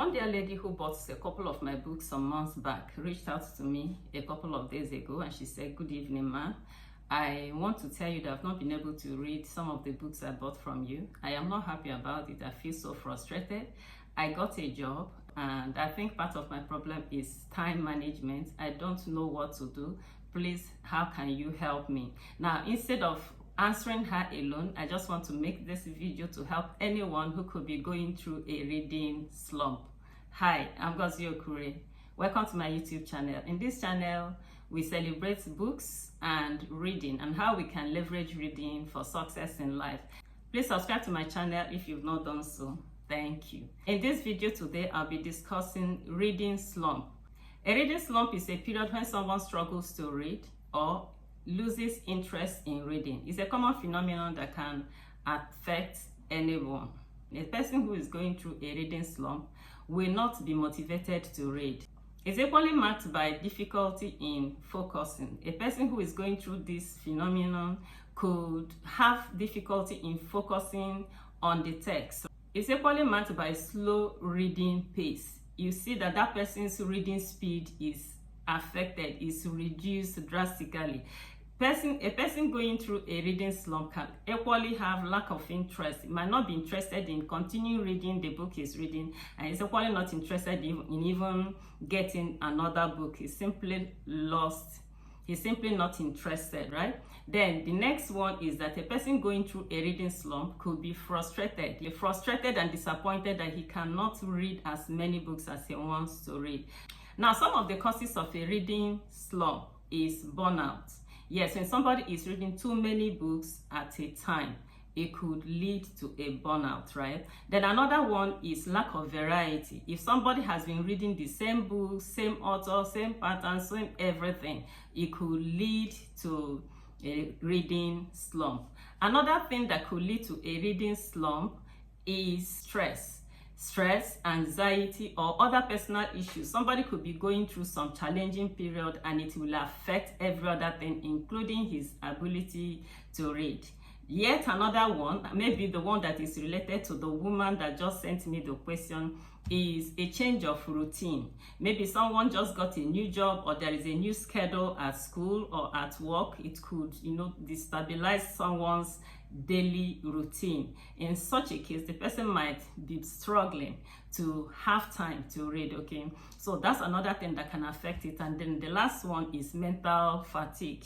One day, a lady who bought a couple of my books some months back reached out to me a couple of days ago, and she said, "Good evening, ma. I want to tell you that I've not been able to read some of the books I bought from you. I am not happy about it. I feel so frustrated. I got a job, and I think part of my problem is time management. I don't know what to do. Please, how can you help me?" Now, instead of answering her alone, I just want to make this video to help anyone who could be going through a reading slump. Hi, I'm Gozie Okure. Welcome to my YouTube channel. In this channel, we celebrate books and reading and how we can leverage reading for success in life. Please subscribe to my channel if you've not done so. Thank you. In this video today, I'll be discussing reading slump. A reading slump is a period when someone struggles to read or loses interest in reading. It's a common phenomenon that can affect anyone. A person who is going through a reading slump will not be motivated to read. It's equally marked by difficulty in focusing. A person who is going through this phenomenon could have difficulty in focusing on the text. It's equally marked by slow reading pace. You see that person's reading speed is affected, is reduced drastically. A person going through a reading slump can equally have lack of interest. He might not be interested in continuing reading the book he's reading, and he's equally not interested in even getting another book. He's simply lost. He's simply not interested, right? Then the next one is that a person going through a reading slump could be frustrated. He's frustrated and disappointed that he cannot read as many books as he wants to read. Now, some of the causes of a reading slump is burnout. Yes, when somebody is reading too many books at a time, it could lead to a burnout, right? Then another one is lack of variety. If somebody has been reading the same book, same author, same pattern, same everything, it could lead to a reading slump. Another thing that could lead to a reading slump is stress, anxiety, or other personal issues. Somebody could be going through some challenging period and it will affect every other thing, including his ability to read. Yet another one, maybe the one that is related to the woman that just sent me the question, is a change of routine. Maybe someone just got a new job, or there is a new schedule at school or at work. It could, destabilize someone's daily routine. In such a case, the person might be struggling to have time to read. Okay, so that's another thing that can affect it. And then the last one is mental fatigue.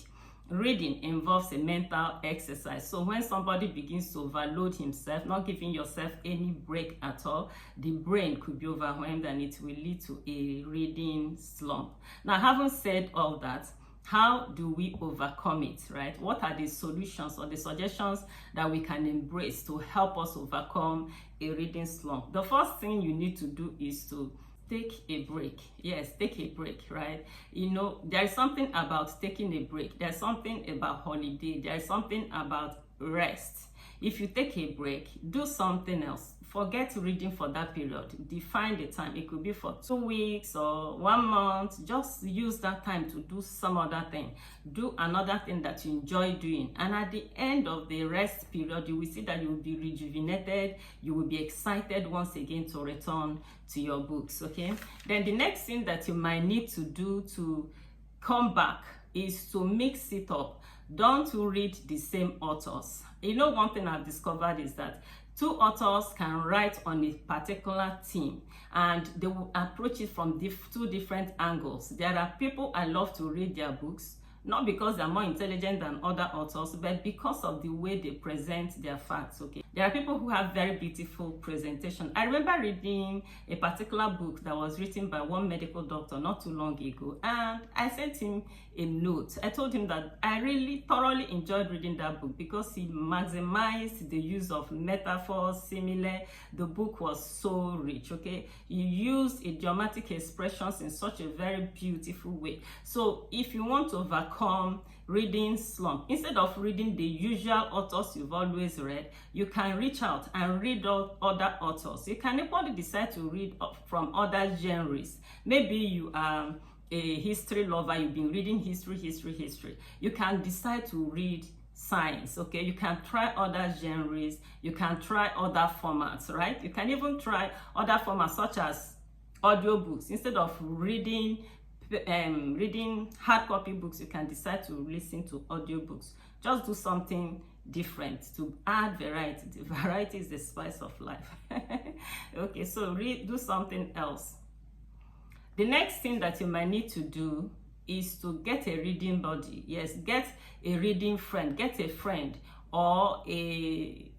Reading involves a mental exercise. So when somebody begins to overload himself, not giving yourself any break at all, the brain could be overwhelmed and it will lead to a reading slump. Now, having said all that, how do we overcome it, right? What are the solutions or the suggestions that we can embrace to help us overcome a reading slump? The first thing you need to do is to take a break. Yes, take a break, right? There is something about taking a break. There's something about holiday. There's something about rest. If you take a break, do something else. Forget reading for that period. Define the time. It could be for 2 weeks or 1 month. Just use that time to do some other thing. Do another thing that you enjoy doing. And at the end of the rest period, you will see that you will be rejuvenated. You will be excited once again to return to your books, okay? Then the next thing that you might need to do to come back is to mix it up. Don't read the same authors. One thing I've discovered is that two authors can write on a particular theme and they will approach it from two different angles. There are people I love to read their books, not because they're more intelligent than other authors, but because of the way they present their facts, okay? There are people who have very beautiful presentation. I remember reading a particular book that was written by one medical doctor not too long ago, and I sent him a note. I told him that I really thoroughly enjoyed reading that book because he maximized the use of metaphors, simile. The book was so rich, okay? He used idiomatic expressions in such a very beautiful way. So if you want to overcome reading slump, instead of reading the usual authors you've always read, you can reach out and read other authors. You can equally decide to read from other genres. Maybe you are a history lover, you've been reading history. You can decide to read science, okay? You can try other genres, you can try other formats, right? You can even try other formats such as audiobooks. Instead of reading hard copy books, you can decide to listen to audiobooks. Just do something different to add variety. The variety is the spice of life. Okay, so do something else. The next thing that you might need to do is to get a reading buddy. Yes, get a reading friend, get a friend or a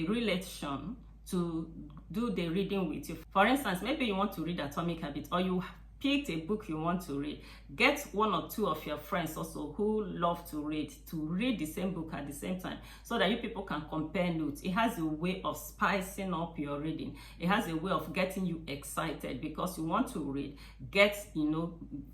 relation to do the reading with you. For instance, maybe you want to read Atomic Habits, or you picked a book you want to read. Get one or two of your friends also who love to read the same book at the same time, so that you people can compare notes. It has a way of spicing up your reading. It has a way of getting you excited because you want to read, get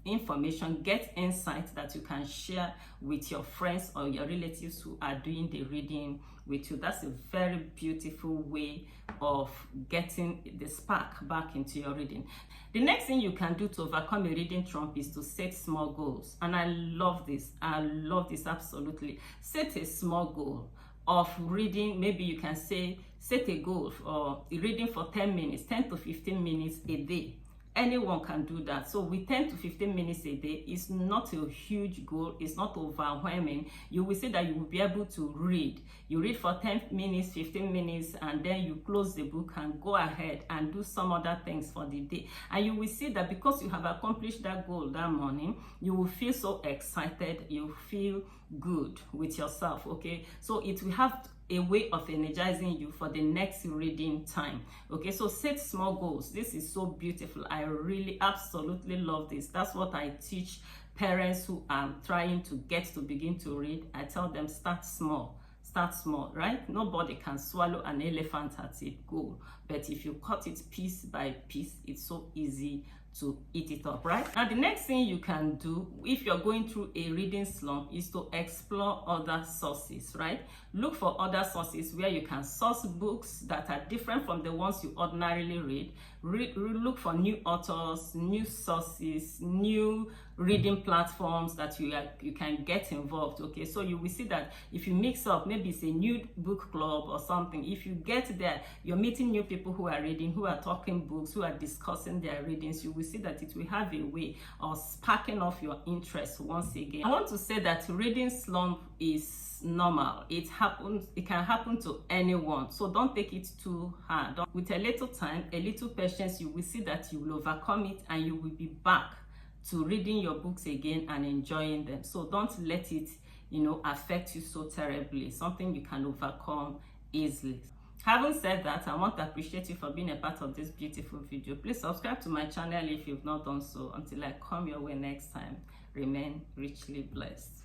information, get insight that you can share with your friends or your relatives who are doing the reading with you. That's a very beautiful way of getting the spark back into your reading. The next thing you can do to overcome a reading slump is to set small goals. And I love this. I love this absolutely. Set a small goal of reading. Maybe you can set a goal for reading for 10 minutes, 10 to 15 minutes a day. Anyone can do that. So with 10 to 15 minutes a day, it's not a huge goal. It's not overwhelming. You will see that you will be able to read. You read for 10 minutes, 15 minutes, and then you close the book and go ahead and do some other things for the day. And you will see that because you have accomplished that goal that morning, you will feel so excited. You feel good with yourself, okay? So it will have a way of energizing you for the next reading time. Okay, so set small goals. This is so beautiful. I really absolutely love this. That's what I teach parents who are trying to begin to read. I tell them, start small, right? Nobody can swallow an elephant at a go, but if you cut it piece by piece, it's so easy to eat it up, right? Now, the next thing you can do if you're going through a reading slump is to explore other sources, right? Look for other sources where you can source books that are different from the ones you ordinarily read. Look for new authors, new sources, new reading platforms that you can get involved. Okay, so you will see that if you mix up, maybe it's a new book club or something. If you get there, you're meeting new people who are reading, who are talking books, who are discussing their readings. You will see that it will have a way of sparking off your interest once again. I want to say that reading slump is normal. It can happen to anyone, so don't take it too hard. With a little time, a little patience, you will see that you will overcome it and you will be back to reading your books again and enjoying them. So don't let it affect you so terribly. Something you can overcome easily. Having said that, I want to appreciate you for being a part of this beautiful video. Please subscribe to my channel if you've not done so. Until I come your way next time, remain richly blessed.